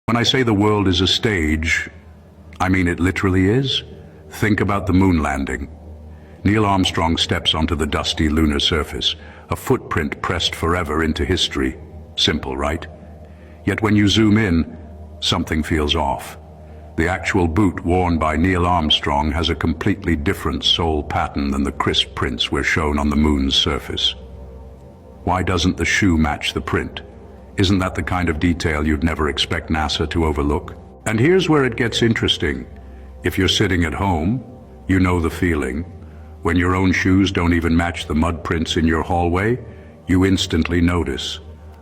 When I say the world is a stage, I mean it literally is. Think about the moon landing. Neil Armstrong steps onto the dusty lunar surface, a footprint pressed forever into history. Simple, right? Yet when you zoom in, something feels off. The actual boot worn by Neil Armstrong has a completely different sole pattern than the crisp prints we're shown on the moon's surface. Why doesn't the shoe match the print? Isn't that the kind of detail you'd never expect NASA to overlook? And here's where it gets interesting. If you're sitting at home, you know the feeling. When your own shoes don't even match the mud prints in your hallway, you instantly notice.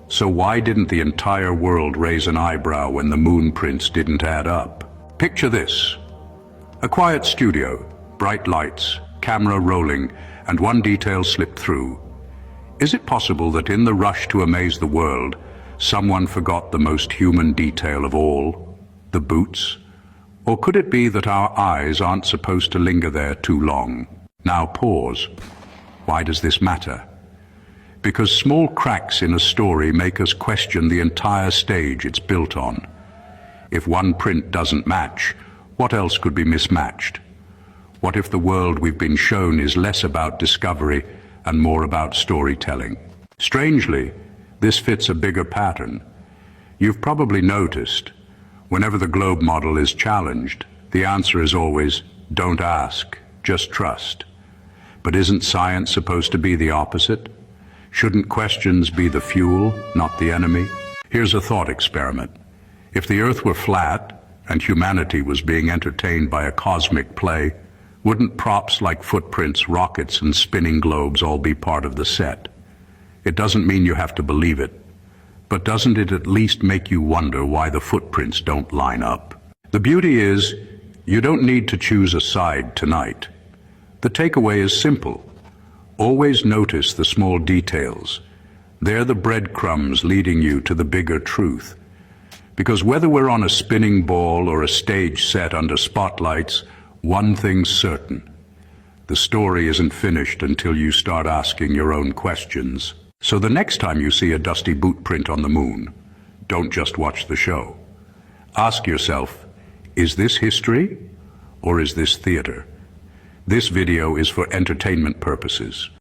So why didn't the entire world raise an eyebrow when the moon prints didn't add up? Picture this. A quiet studio, bright lights, camera rolling, and one detail slipped through. Is it possible that in the rush to amaze the world, someone forgot the most human detail of all, the boots? Or could it be that our eyes aren't supposed to linger there too long? Now pause. Why does this matter? Because small cracks in a story make us question the entire stage it's built on. If one print doesn't match, what else could be mismatched? What if the world we've been shown is less about discovery and more about storytelling? Strangely, this fits a bigger pattern. You've probably noticed, whenever the globe model is challenged, the answer is always, don't ask, just trust. But isn't science supposed to be the opposite? Shouldn't questions be the fuel, not the enemy? Here's a thought experiment. If the Earth were flat and humanity was being entertained by a cosmic play, wouldn't props like footprints, rockets, and spinning globes all be part of the set? It doesn't mean you have to believe it, but doesn't it at least make you wonder why the footprints don't line up? The beauty is, you don't need to choose a side tonight. The takeaway is simple. Always notice the small details. They're the breadcrumbs leading you to the bigger truth. Because whether we're on a spinning ball or a stage set under spotlights, one thing's certain. The story isn't finished until you start asking your own questions. So the next time you see a dusty boot print on the moon, don't just watch the show. Ask yourself, is this history or is this theater? This video is for entertainment purposes.